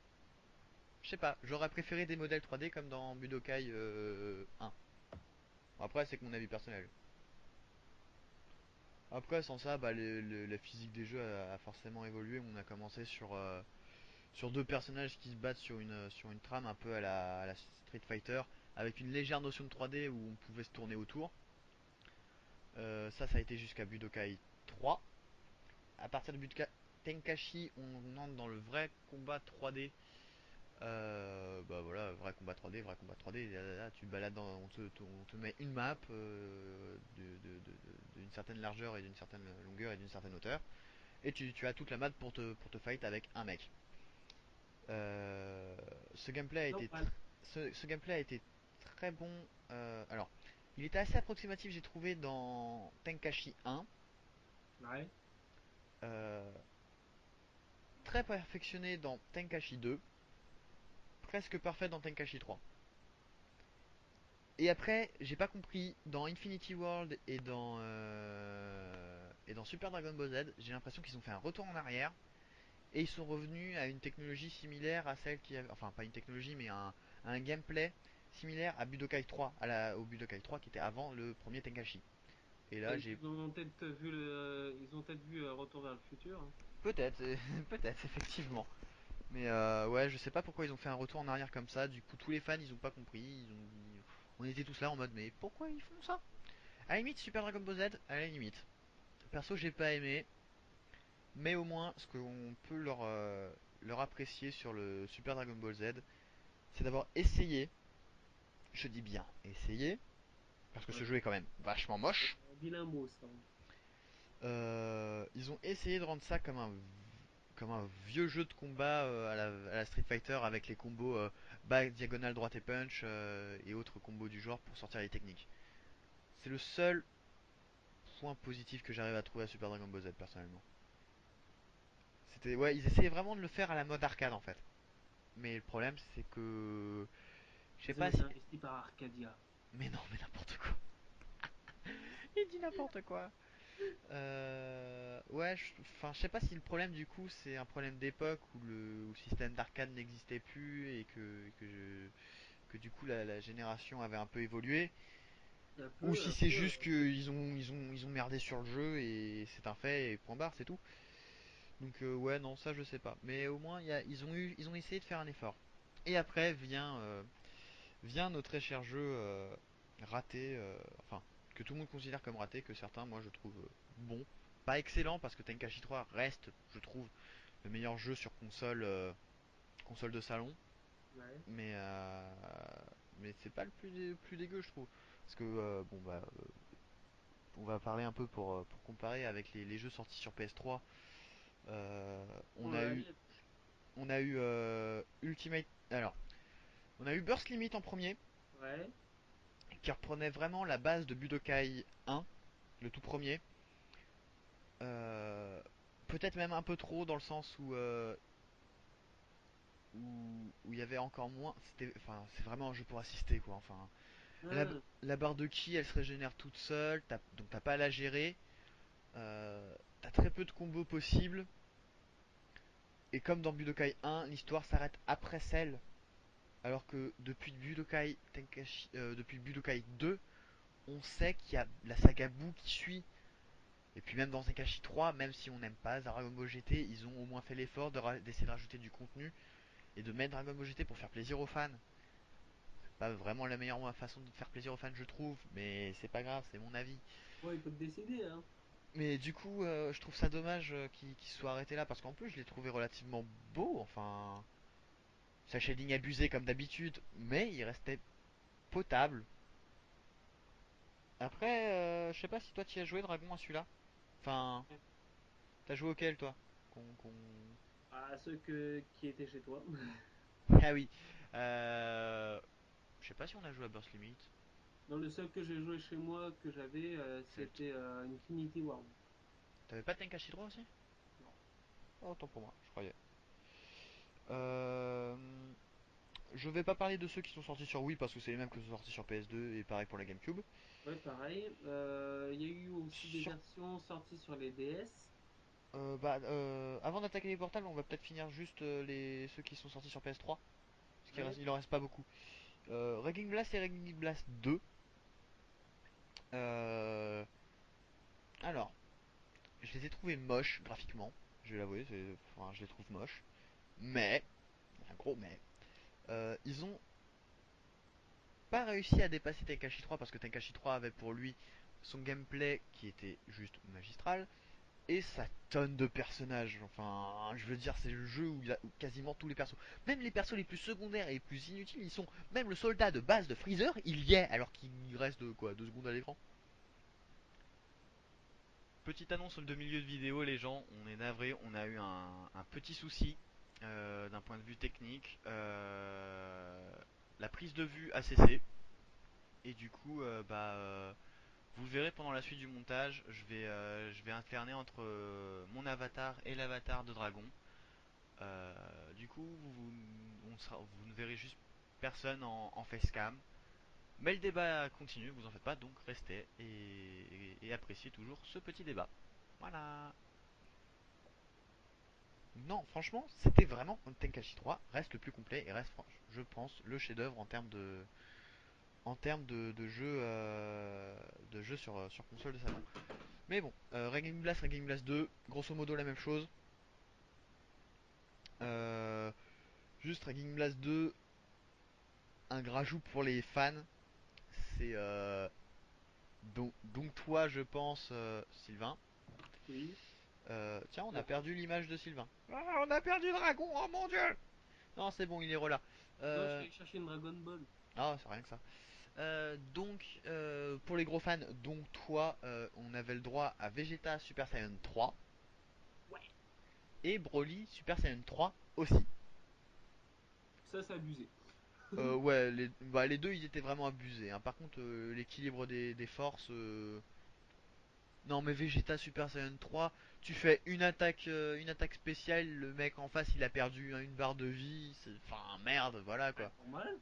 Speaker 2: je sais pas, j'aurais préféré des modèles 3D comme dans Budokai 1. Bon, après c'est que mon avis personnel. Après sans ça, bah, la physique des jeux a forcément évolué. On a commencé sur deux personnages qui se battent sur une trame un peu à la Street Fighter, avec une légère notion de 3D où on pouvait se tourner autour. Ça a été jusqu'à Budokai 3. À partir de Budokai Tenkashi, on entre dans le vrai combat 3D. Bah voilà, vrai combat 3D, vrai combat 3D. Là, tu te balades on te met une map d'une certaine largeur et d'une certaine longueur et d'une certaine hauteur. Et tu as toute la map pour te fight avec un mec. Euh, ce gameplay a été
Speaker 1: Normal.
Speaker 2: ce gameplay a été très bon. Alors, il était assez approximatif, j'ai trouvé dans Tenkashi 1.
Speaker 1: Ouais.
Speaker 2: Euh, Très perfectionné dans Tenkashi 2. Presque parfait dans Tenkashi 3. Et après, j'ai pas compris, dans Infinity World et dans Super Dragon Ball Z, j'ai l'impression qu'ils ont fait un retour en arrière et ils sont revenus à une technologie similaire à celle qui avait, enfin pas une technologie mais un gameplay similaire à Budokai 3, au Budokai 3 qui était avant le premier Tenkashi. Et là j'ai
Speaker 1: Ils ont peut-être vu Retour vers le futur, hein.
Speaker 2: peut-être, peut-être effectivement. Mais ouais, je sais pas pourquoi ils ont fait un retour en arrière comme ça. Du coup, tous les fans ils ont pas compris. On était tous là en mode mais pourquoi ils font ça? À la limite, Super Dragon Ball Z, à la limite. Perso, j'ai pas aimé, mais au moins ce qu'on peut leur apprécier sur le Super Dragon Ball Z, c'est d'avoir essayé, je dis bien essayé, parce que ce
Speaker 1: Ouais.
Speaker 2: jeu est quand même vachement moche.
Speaker 1: Vilain mot, ça, hein.
Speaker 2: Ils ont essayé de rendre ça comme un vieux jeu de combat à la Street Fighter avec les combos bas, diagonale, droite et punch et autres combos du genre pour sortir les techniques. C'est le seul point positif que j'arrive à trouver à Super Dragon Ball Z personnellement. C'était ouais, ils essayaient vraiment de le faire à la mode arcade en fait. Mais le problème c'est que je sais
Speaker 1: Ils ont
Speaker 2: pas
Speaker 1: été
Speaker 2: si
Speaker 1: investis par Arcadia.
Speaker 2: mais non, mais n'importe quoi. Il dit n'importe quoi. Ouais, enfin, je sais pas si le problème du coup c'est un problème d'époque où le système d'arcade n'existait plus que du coup la génération avait un peu évolué, ou si
Speaker 1: Un
Speaker 2: c'est
Speaker 1: peu.
Speaker 2: juste qu'ils ont merdé sur le jeu et c'est un fait et point barre, c'est tout. Donc ouais, non, ça je sais pas. Mais au moins ils ont essayé de faire un effort. Et après vient notre très cher jeu raté, enfin que tout le monde considère comme raté, que certains moi je trouve bon, pas excellent parce que Tenkachi 3 reste, je trouve, le meilleur jeu sur console de salon,
Speaker 1: Ouais.
Speaker 2: mais c'est pas le plus dégueu je trouve, parce que bon bah on va parler un peu pour comparer avec les jeux sortis sur PS3. Euh, on a eu
Speaker 1: Ouais.
Speaker 2: Ultimate, alors on a eu Burst Limit en premier,
Speaker 1: Ouais.
Speaker 2: qui reprenait vraiment la base de Budokai 1, le tout premier. Euh, Peut-être même un peu trop dans le sens où il y avait encore moins. Enfin, c'est vraiment un jeu pour assister quoi. Enfin, la,
Speaker 1: Ah,
Speaker 2: la barre de ki elle se régénère toute seule, donc t'as pas à la gérer. T'as très peu de combos possibles. Et comme dans Budokai 1, l'histoire s'arrête après celle. Alors que depuis Budokai Tenkaichi, depuis Budokai 2, on sait qu'il y a la saga Boo qui suit. Et puis même dans Tenkaichi 3, même si on n'aime pas Dragon Ball GT, ils ont au moins fait l'effort d'essayer de rajouter du contenu et de mettre Dragon Ball GT pour faire plaisir aux fans. C'est pas vraiment la meilleure façon de faire plaisir aux fans, je trouve, mais c'est pas grave, c'est mon avis.
Speaker 1: ouais, il peut te décider, hein.
Speaker 2: Mais du coup, je trouve ça dommage qu'il soit arrêté là parce qu'en plus, je l'ai trouvé relativement beau. Enfin, sa shading abusé comme d'habitude, mais il restait potable. Après, je sais pas si toi tu y as joué Dragon à celui-là. Enfin, t'as joué auquel toi?
Speaker 1: À qui étaient chez toi.
Speaker 2: Ah oui. Euh, Je sais pas si on a joué à Burst Limit.
Speaker 1: Dans le seul que j'ai joué chez moi que j'avais,
Speaker 2: C'est le
Speaker 1: c'était Infinity World.
Speaker 2: T'avais pas Tenkaichi 3 aussi?
Speaker 1: Non.
Speaker 2: Oh, autant pour moi, je croyais. Euh, Je vais pas parler de ceux qui sont sortis sur Wii parce que c'est les mêmes que sont sortis sur PS2 et pareil pour la GameCube.
Speaker 1: Ouais, pareil. Il y a eu aussi des
Speaker 2: Sur,
Speaker 1: versions sorties sur les DS.
Speaker 2: Avant d'attaquer les portables, on va peut-être finir juste ceux qui sont sortis sur PS3. Parce
Speaker 1: Ouais,
Speaker 2: il en reste pas beaucoup. Wrecking Blast et Wrecking Blast 2. Euh, alors, je les ai trouvés moches graphiquement. Je vais l'avouer, enfin, je les trouve moches. Mais, un gros mais, ils ont pas réussi à dépasser Tenkaichi 3 parce que Tenkaichi 3 avait pour lui son gameplay qui était juste magistral et sa tonne de personnages. Enfin, je veux dire, c'est le jeu où il y a quasiment tous les persos. Même les persos les plus secondaires et les plus inutiles, ils sont. Même le soldat de base de Freezer, il y est alors qu'il reste de quoi 2 secondes à l'écran. Petite annonce de milieu de vidéo, les gens, on est navré, on a eu un petit souci d'un point de vue technique. La prise de vue a cessé et du coup, vous le verrez pendant la suite du montage, je vais alterner entre mon avatar et l'avatar de Dragon. Du coup, vous ne verrez juste personne en facecam. Mais le débat continue, vous en faites pas, donc restez et appréciez toujours ce petit débat. Voilà. Non, franchement, c'était vraiment Tenkaichi 3 reste le plus complet et reste, je pense, le chef-d'œuvre en termes de jeu sur console de salon. Mais bon, Regan Blast 2, grosso modo la même chose. Euh, Juste Regan Blast 2, un rajout pour les fans. C'est donc toi, je pense, Sylvain.
Speaker 1: Oui.
Speaker 2: Tiens, on a
Speaker 1: Attends.
Speaker 2: perdu l'image de Sylvain. Ah, on a perdu le dragon, oh mon dieu. Non, c'est bon, il est relà.
Speaker 1: Non, je suis
Speaker 2: Euh,
Speaker 1: allé chercher une Dragon Ball.
Speaker 2: Ah, c'est rien que ça. Pour les gros fans, donc toi, on avait le droit à Vegeta Super Saiyan 3
Speaker 1: Ouais.
Speaker 2: et Broly Super Saiyan 3 aussi.
Speaker 1: Ça, c'est abusé.
Speaker 2: Ouais, les deux, ils étaient vraiment abusés, hein. Par contre, l'équilibre des forces. Non, mais Vegeta Super Saiyan 3, tu fais une attaque spéciale, le mec en face, il a perdu, hein, une barre de vie. Enfin, merde, voilà
Speaker 1: Bah,
Speaker 2: quoi.
Speaker 1: normal.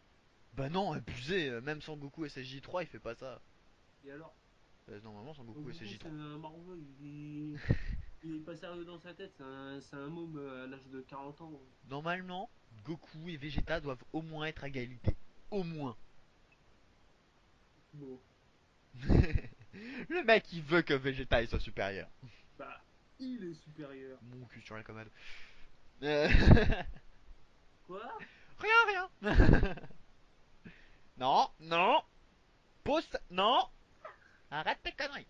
Speaker 2: Bah non, abusé. Même Sangoku SSJ3, il fait pas ça.
Speaker 1: Et alors?
Speaker 2: Normalement, Sangoku
Speaker 1: Goku, c'est
Speaker 2: SSJ3.
Speaker 1: un morveux. Il est pas sérieux dans sa tête. C'est un môme à l'âge de 40 ans.
Speaker 2: Normalement, Goku et Vegeta doivent au moins être à égalité. Au moins.
Speaker 1: Bon.
Speaker 2: Le mec, il veut que Vegeta il soit supérieur.
Speaker 1: Bah, il est supérieur.
Speaker 2: Mon cul sur la commode. Euh,
Speaker 1: Quoi?
Speaker 2: rien, rien. Non, non. Pousse, non. Arrête tes conneries.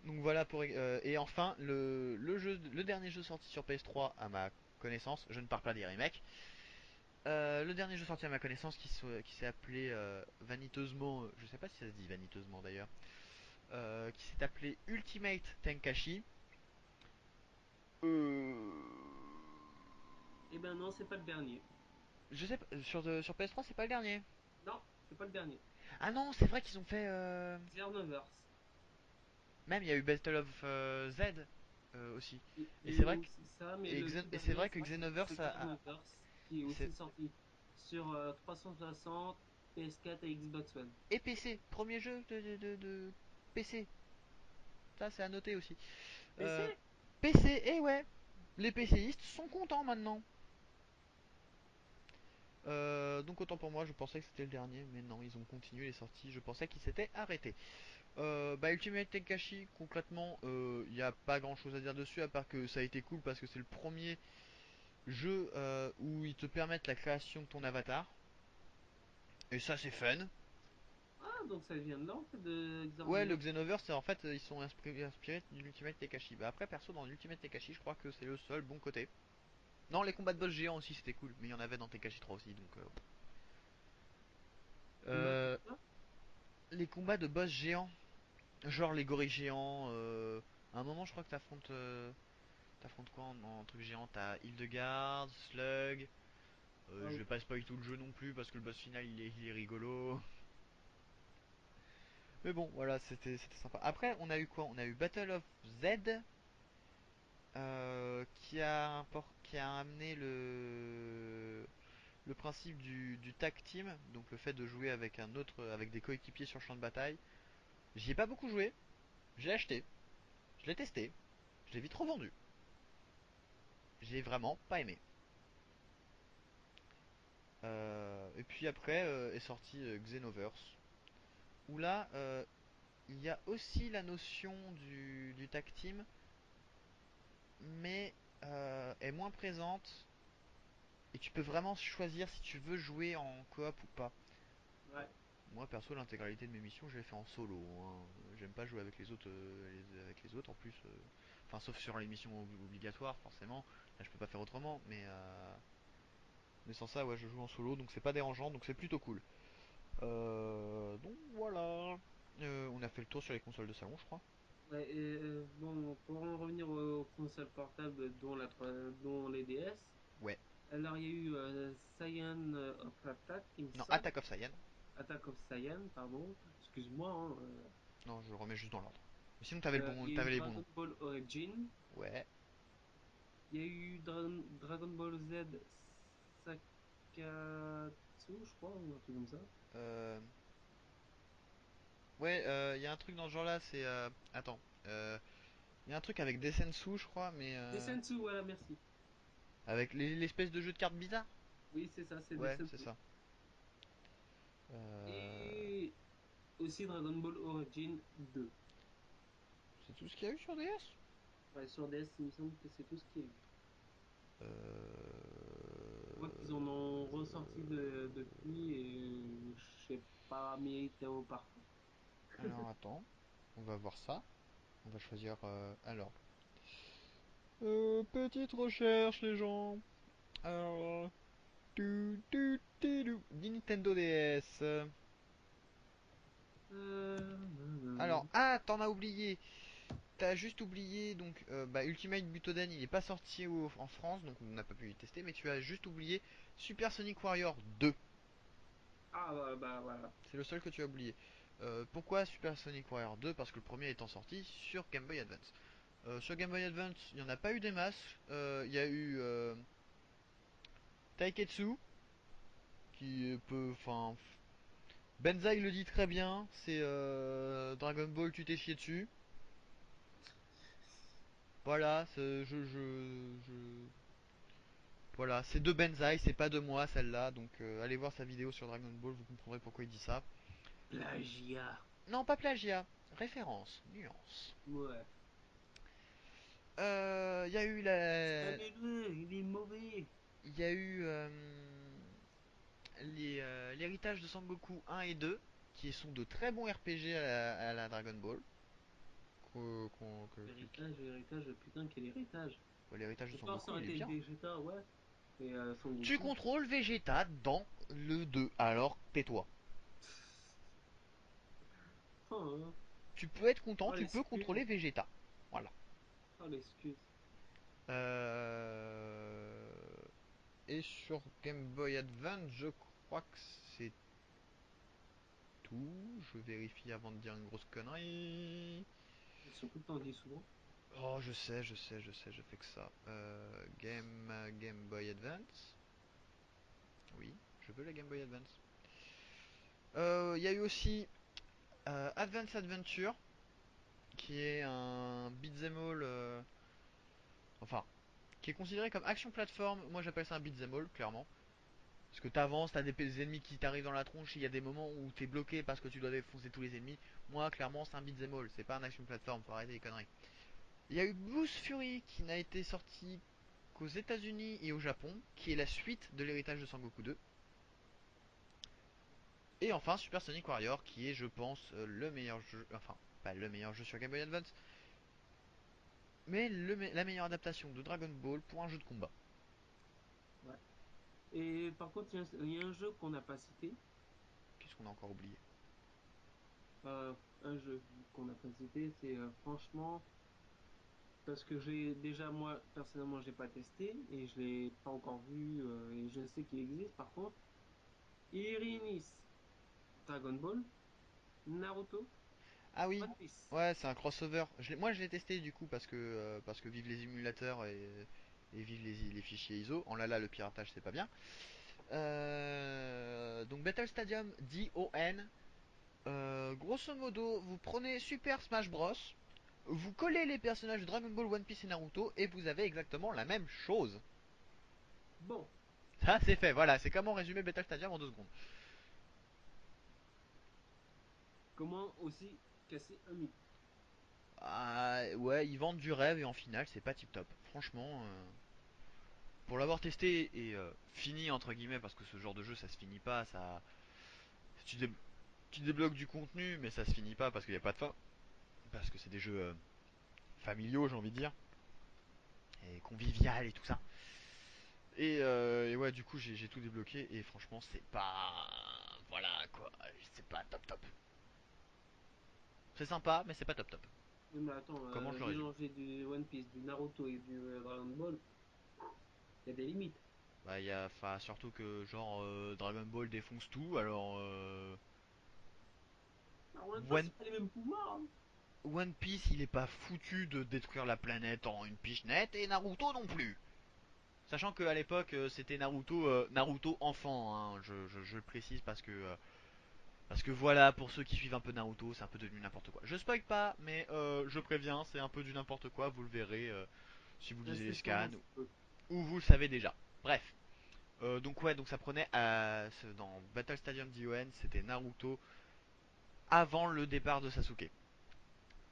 Speaker 2: Donc voilà pour et enfin le dernier jeu sorti sur PS3 à ma connaissance, je ne parle pas des remakes. Le dernier jeu sorti à ma connaissance qui s'est appelé vaniteusement, je sais pas si ça se dit vaniteusement d'ailleurs, qui s'est appelé Ultimate Tenkachi. Euh,
Speaker 1: Eh ben non, c'est pas le dernier.
Speaker 2: Je sais pas, sur PS3 c'est pas le dernier.
Speaker 1: Non, c'est pas le dernier.
Speaker 2: Ah non, c'est vrai qu'ils ont fait.
Speaker 1: Xenoverse.
Speaker 2: Même il y a eu Battle of Z aussi. Et
Speaker 1: Il
Speaker 2: c'est
Speaker 1: y a
Speaker 2: vrai que,
Speaker 1: aussi ça, mais le tout
Speaker 2: et c'est
Speaker 1: dernier,
Speaker 2: vrai que
Speaker 1: c'est
Speaker 2: Xenoverse
Speaker 1: Xenoverse, qui est
Speaker 2: c'est-
Speaker 1: aussi sorti sur 360, PS4 et Xbox One.
Speaker 2: et PC, premier jeu de PC. Ça c'est à noter aussi.
Speaker 1: PC?
Speaker 2: Euh, PC, et ouais, les PCistes sont contents maintenant. Donc autant pour moi, je pensais que c'était le dernier, mais non, ils ont continué les sorties. Je pensais qu'ils s'étaient arrêtés. Ultimate Tenkachi, concrètement, il n'y a pas grand chose à dire dessus, à part que ça a été cool parce que c'est le premier jeu où ils te permettent la création de ton avatar. Et ça, c'est fun.
Speaker 1: Ah, donc ça vient de là en fait de
Speaker 2: Ouais, le
Speaker 1: Xenoverse.
Speaker 2: Xenoverse, c'est en fait, ils sont inspirés de l'Ultimate Tekashi. Bah après, perso, dans l'Ultimate Tekashi, je crois que c'est le seul bon côté. Non, les combats de boss géants aussi, c'était cool, mais il y en avait dans Tekashi 3 aussi, donc...
Speaker 1: Combat de
Speaker 2: Euh,
Speaker 1: quoi?
Speaker 2: les combats de boss géants, genre les gorilles géants, à un moment, je crois que t'affrontes quoi en truc géant? T'as Hildegarde, Slug.
Speaker 1: Ah
Speaker 2: Je
Speaker 1: oui.
Speaker 2: vais pas spoiler tout le jeu non plus parce que le boss final il est rigolo. Mais bon, voilà, c'était sympa. Après, on a eu quoi? On a eu Battle of Z qui a amené le principe du tag team, donc le fait de jouer avec des coéquipiers sur le champ de bataille. J'y ai pas beaucoup joué, je l'ai acheté, je l'ai testé, je l'ai vite revendu. J'ai vraiment pas aimé. Et puis après est sorti Xenoverse, où là il y a aussi la notion du tag team, mais est moins présente et tu peux vraiment choisir si tu veux jouer en coop ou pas.
Speaker 1: Ouais.
Speaker 2: Moi perso l'intégralité de mes missions je les fais en solo, hein. J'aime pas jouer avec les autres, avec les autres en plus. Enfin sauf sur les missions obligatoires forcément. Là je peux pas faire autrement, mais sans ça ouais je joue en solo donc c'est pas dérangeant donc c'est plutôt cool. Donc voilà. On a fait le tour sur les consoles de salon je crois.
Speaker 1: Ouais, et, bon, pour en revenir aux consoles portables, dont les DS,
Speaker 2: Ouais.
Speaker 1: alors il y a eu Cyan of Attack, il me
Speaker 2: Non,
Speaker 1: semble.
Speaker 2: Attack of Saiyan.
Speaker 1: Attack of Cyan, pardon. Excuse-moi, hein.
Speaker 2: Non, je le remets juste dans l'ordre. Mais sinon,
Speaker 1: Il y a eu
Speaker 2: t'avais les bons noms.
Speaker 1: Dragon Ball Origin.
Speaker 2: Ouais.
Speaker 1: Il y a eu Dragon Ball Z Taikatsu, je crois, ou un truc comme ça.
Speaker 2: Euh, Ouais, il y a un truc dans ce genre-là, c'est... attends. Il y a un truc avec Descensu, je crois, mais...
Speaker 1: Descentsu, voilà, merci.
Speaker 2: avec l'espèce de jeu de cartes bizarre.
Speaker 1: Oui, c'est ça, c'est
Speaker 2: Ouais, c'est
Speaker 1: Descentsu.
Speaker 2: ça. Euh,
Speaker 1: Et aussi Dragon Ball Origin 2.
Speaker 2: c'est tout ce qu'il y a eu sur DS.
Speaker 1: Ouais, sur DS, il me semble que c'est tout ce qu'il y a eu. Je vois qu'ils en ont ressorti depuis et je sais pas mérité au parfum.
Speaker 2: Alors attends, on va voir ça. On va choisir... alors... petite recherche, les gens. Alors... Nintendo DS. Alors,
Speaker 1: Nanana.
Speaker 2: ah, t'en as oublié. T'as juste oublié, donc, Ultimate Butoden, il est pas sorti en France, donc on n'a pas pu y tester, mais tu as juste oublié Super Sonic Warrior 2.
Speaker 1: Ah bah voilà.
Speaker 2: C'est le seul que tu as oublié. Pourquoi Super Sonic Warrior 2? Parce que le premier étant sorti sur Game Boy Advance. Sur Game Boy Advance, il n'y en a pas eu des masses. Il y a eu Taiketsu, qui peut... Enfin... Benzaï le dit très bien, c'est Dragon Ball, tu t'es chié dessus. Voilà, voilà, c'est de Benzaï, c'est pas de moi celle-là, donc allez voir sa vidéo sur Dragon Ball, vous comprendrez pourquoi il dit ça.
Speaker 1: Plagiat.
Speaker 2: Non, pas plagiat, référence, nuance.
Speaker 1: Ouais.
Speaker 2: Il y a eu
Speaker 1: Il est mauvais.
Speaker 2: il y a eu l'héritage de Sangoku 1 et 2, qui sont de très bons RPG à la Dragon Ball.
Speaker 1: Héritage, putain, quel héritage.
Speaker 2: L'héritage de
Speaker 1: Encore ça
Speaker 2: Sangoku,
Speaker 1: aurait
Speaker 2: il est
Speaker 1: été
Speaker 2: bien.
Speaker 1: Vegeta, ouais. Mais Son
Speaker 2: Tu
Speaker 1: Goku.
Speaker 2: contrôles Vegeta dans le 2, alors tais-toi.
Speaker 1: Oh,
Speaker 2: Tu peux être content,
Speaker 1: oh
Speaker 2: tu peux
Speaker 1: l'excuse.
Speaker 2: contrôler Vegeta. Voilà.
Speaker 1: Oh l'excuse.
Speaker 2: Euh... Et sur Game Boy Advance, je crois que c'est tout. Je vérifie avant de dire une grosse connerie.
Speaker 1: Surtout que t'en dis souvent.
Speaker 2: Oh, je fais que ça. Game Boy Advance. Oui, je veux la Game Boy Advance. Il y a eu aussi Advance Adventure, qui est un beat'em all, enfin, qui est considéré comme action plateforme. Moi, j'appelle ça un beat'em all, clairement. Parce que t'avances, t'as des ennemis qui t'arrivent dans la tronche, il y a des moments où t'es bloqué parce que tu dois défoncer tous les ennemis. Moi, clairement, c'est un beat'em all, c'est pas un action platform, faut arrêter les conneries. Il y a eu Blues Fury qui n'a été sorti qu'aux États-Unis et au Japon, qui est la suite de l'héritage de Sangoku 2. Et enfin, Super Sonic Warrior, qui est, je pense, le meilleur jeu, enfin, pas le meilleur jeu sur Game Boy Advance, mais la meilleure adaptation de Dragon Ball pour un jeu de combat.
Speaker 1: Ouais. Et par contre, il y a un jeu qu'on n'a pas cité.
Speaker 2: Qu'est-ce qu'on a encore oublié?
Speaker 1: Un jeu qu'on n'a pas cité, c'est franchement. Parce que j'ai déjà, moi, personnellement, j'ai pas testé et je l'ai pas encore vu et je sais qu'il existe. Par contre, Irinis, Dragon Ball, Naruto,
Speaker 2: Ah oui,
Speaker 1: One Piece.
Speaker 2: ouais, c'est un crossover. Moi, je l'ai testé du coup parce que vive les émulateurs et vive les fichiers ISO. En là, le piratage, c'est pas bien. Donc Battle Stadium DON. Grosso modo, vous prenez Super Smash Bros. Vous collez les personnages de Dragon Ball, One Piece et Naruto et vous avez exactement la même chose.
Speaker 1: Bon,
Speaker 2: Ça, c'est fait. Voilà, c'est comment résumer Battle Stadium en 2 secondes.
Speaker 1: comment aussi casser un mythe?
Speaker 2: Ah, ouais, ils vendent du rêve et en finale, c'est pas tip top. Franchement, pour l'avoir testé et fini entre guillemets, parce que ce genre de jeu ça se finit pas, ça. Tu, dé- tu débloques du contenu, mais ça se finit pas parce qu'il n'y a pas de fin. Parce que c'est des jeux familiaux, j'ai envie de dire, et convivial et tout ça. Et ouais, du coup, j'ai tout débloqué et franchement, c'est pas. Voilà quoi, c'est pas top top. C'est sympa, mais c'est pas top top.
Speaker 1: Oui, mais attends,
Speaker 2: Comment je le résume?
Speaker 1: mélanger du One Piece, du Naruto et du Dragon Ball, il y a des limites.
Speaker 2: Bah, il y a. Enfin, surtout que genre Dragon Ball défonce tout, alors.
Speaker 1: Alors, en même temps,
Speaker 2: One
Speaker 1: c'est pas les mêmes pouvoirs, hein.
Speaker 2: One Piece, il est pas foutu de détruire la planète en une pichenette et Naruto non plus. Sachant qu'à l'époque c'était Naruto, Naruto enfant, hein, je le précise parce que voilà, pour ceux qui suivent un peu Naruto, c'est un peu devenu n'importe quoi. Je spoil pas, mais je préviens, c'est un peu du n'importe quoi, vous le verrez si vous lisez les
Speaker 1: Restez sur
Speaker 2: scans,
Speaker 1: vos cheveux.
Speaker 2: ou vous le savez déjà. Bref, donc ouais, donc ça prenait dans Battle Stadium d'Ion, c'était Naruto avant le départ de Sasuke.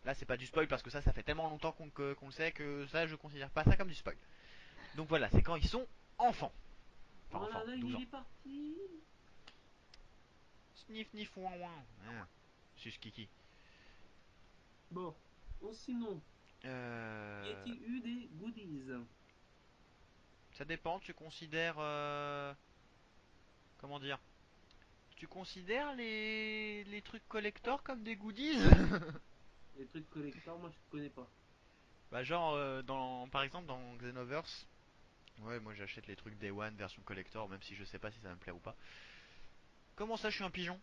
Speaker 2: Là, c'est pas du spoil parce que ça fait tellement longtemps qu'on le sait que ça, je considère pas ça comme du spoil. Donc voilà, c'est quand ils sont enfants. Enfin,
Speaker 1: Oh là
Speaker 2: enfants,
Speaker 1: là,
Speaker 2: 12
Speaker 1: il
Speaker 2: ans.
Speaker 1: est parti.
Speaker 2: Sniff, sniff, ouin, ouin. Hein, sus kiki.
Speaker 1: Bon, sinon, y
Speaker 2: Euh,
Speaker 1: a-t-il eu des goodies?
Speaker 2: Ça dépend, tu considères. Comment dire? Tu considères les trucs collector comme des goodies?
Speaker 1: Les trucs collector, moi je connais pas.
Speaker 2: Bah, genre, par exemple, dans Xenoverse. Ouais, moi j'achète les trucs Day One version collector, même si je sais pas si ça va me plaire ou pas. Comment ça, je suis un pigeon?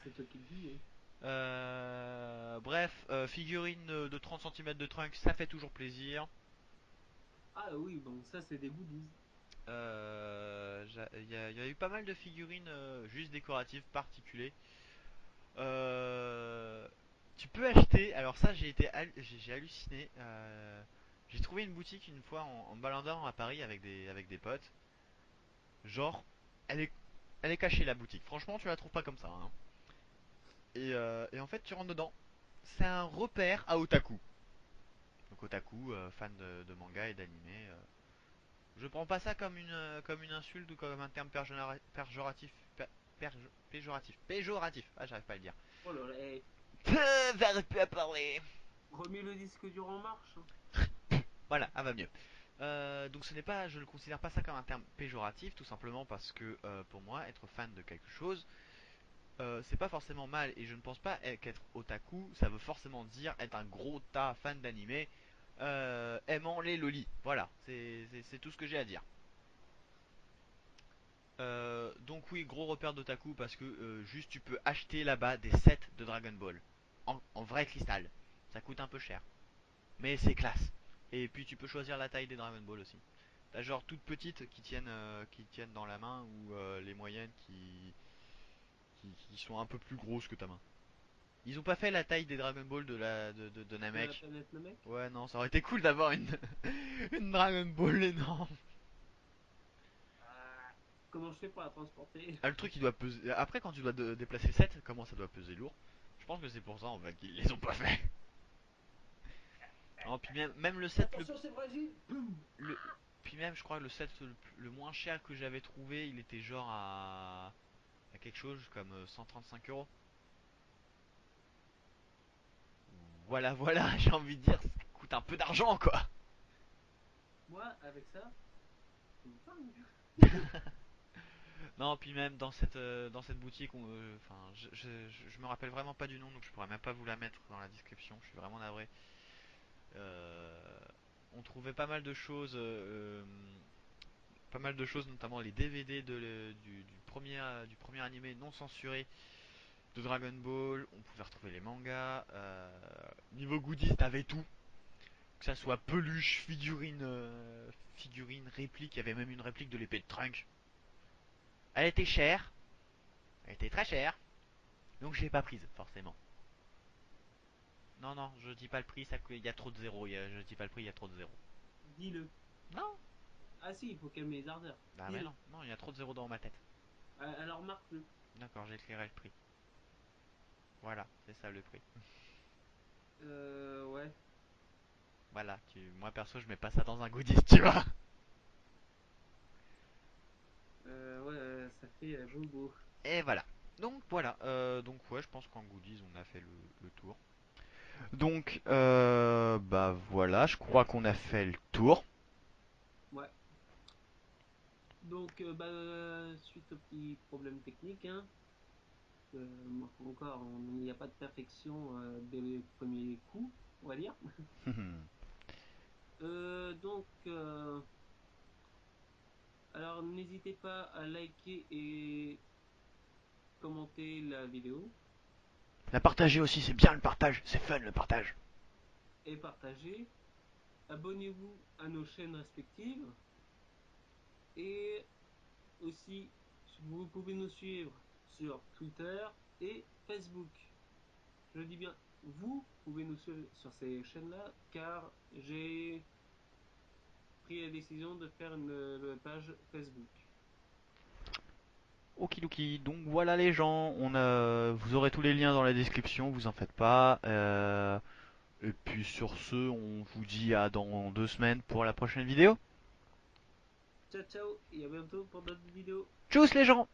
Speaker 1: C'est toi qui le dis, hein.
Speaker 2: Bref, figurine de 30 centimètres de trunk, ça fait toujours plaisir.
Speaker 1: Ah oui, bon, ça c'est des goodies.
Speaker 2: Il y a eu pas mal de figurines juste décoratives, particuliers. Euh, Tu peux acheter, alors ça j'ai halluciné. J'ai trouvé une boutique une fois en me baladant à Paris avec des potes. Genre, elle est, elle est cachée la boutique. Franchement, tu la trouves pas comme ça, hein. Et en fait, tu rentres dedans. C'est un repère à otaku. Donc otaku, fan de manga et d'anime. Je prends pas ça comme une insulte ou comme un terme péjoratif. Péjoratif. Ah, j'arrive pas à le dire.
Speaker 1: Oh là là,
Speaker 2: J'arrive plus à parler.
Speaker 1: remets le disque dur en marche, hein.
Speaker 2: Voilà, va mieux. Donc ce n'est pas, je ne considère pas ça comme un terme péjoratif, tout simplement parce que pour moi, être fan de quelque chose, c'est pas forcément mal, et je ne pense pas qu'être otaku, ça veut forcément dire être un gros tas fan d'animé, aimant les lolis. Voilà, c'est tout ce que j'ai à dire. Donc oui, gros repère d'otaku parce que juste tu peux acheter là-bas des sets de Dragon Ball en vrai cristal. Ça coûte un peu cher, mais c'est classe. Et puis tu peux choisir la taille des Dragon Ball aussi. T'as genre toutes petites qui tiennent dans la main ou les moyennes qui sont un peu plus grosses que ta main. Ils ont pas fait la taille des Dragon Ball de
Speaker 1: De la
Speaker 2: Namek.
Speaker 1: planète Namek.
Speaker 2: Ouais, non, ça aurait été cool d'avoir une Dragon Ball énorme.
Speaker 1: Ah, comment je fais pour la transporter?
Speaker 2: Ah, le truc il doit peser. Après, quand tu dois déplacer le set, comment ça doit peser lourd? Je pense que c'est pour ça en fait qu'ils les ont pas fait. Non, puis même le set
Speaker 1: Attention, c'est fragile. Boum.
Speaker 2: le puis même je crois que le set le moins cher que j'avais trouvé, il était genre à quelque chose comme 135 euros. Voilà, voilà, j'ai envie de dire, ça coûte un peu d'argent quoi.
Speaker 1: Moi, avec ça, je me flingue.
Speaker 2: Non, puis même dans cette boutique, enfin, je me rappelle vraiment pas du nom, donc je pourrais même pas vous la mettre dans la description. Je suis vraiment navré. Euh, on trouvait pas mal de choses, notamment les DVD du premier animé non censuré de Dragon Ball. On pouvait retrouver les mangas. Niveau goodies, t'avais tout. Que ça soit peluche, figurine, réplique. Il y avait même une réplique de l'épée de Trunk. Elle était chère. Elle était très chère. Donc je l'ai pas prise, forcément. Non, non, je dis pas le prix, il y a trop de zéros. Je dis pas le prix, il y a trop de zéros.
Speaker 1: Dis-le.
Speaker 2: Non.
Speaker 1: Ah si, il faut calmer les ardeurs.
Speaker 2: Ah mais
Speaker 1: Dis-le.
Speaker 2: non, non, il y a trop de zéros dans ma tête.
Speaker 1: Alors marque-le.
Speaker 2: D'accord, j'écrirai le prix. Voilà, c'est ça le prix.
Speaker 1: Ouais.
Speaker 2: Voilà, moi perso, je mets pas ça dans un goodies, tu vois.
Speaker 1: Ouais, ça fait bobo.
Speaker 2: Et voilà. Donc voilà, donc ouais, je pense qu'en goodies, on a fait le tour. Donc, bah voilà, je crois qu'on a fait le tour.
Speaker 1: Ouais. Donc, suite aux petits problèmes techniques, hein, encore, il n'y a pas de perfection dès les premiers coups, on va dire. Donc, alors n'hésitez pas à liker et commenter la vidéo
Speaker 2: La partager aussi, c'est bien le partage, c'est fun le partage.
Speaker 1: et partager. abonnez-vous à nos chaînes respectives et aussi vous pouvez nous suivre sur Twitter et Facebook. Je dis bien, vous pouvez nous suivre sur ces chaînes-là car j'ai pris la décision de faire une page Facebook.
Speaker 2: Okidoki, donc voilà les gens, vous aurez tous les liens dans la description, vous en faites pas. Et puis sur ce, on vous dit à dans 2 semaines pour la prochaine vidéo.
Speaker 1: Ciao ciao et à bientôt pour d'autres vidéos.
Speaker 2: Tchuss les gens!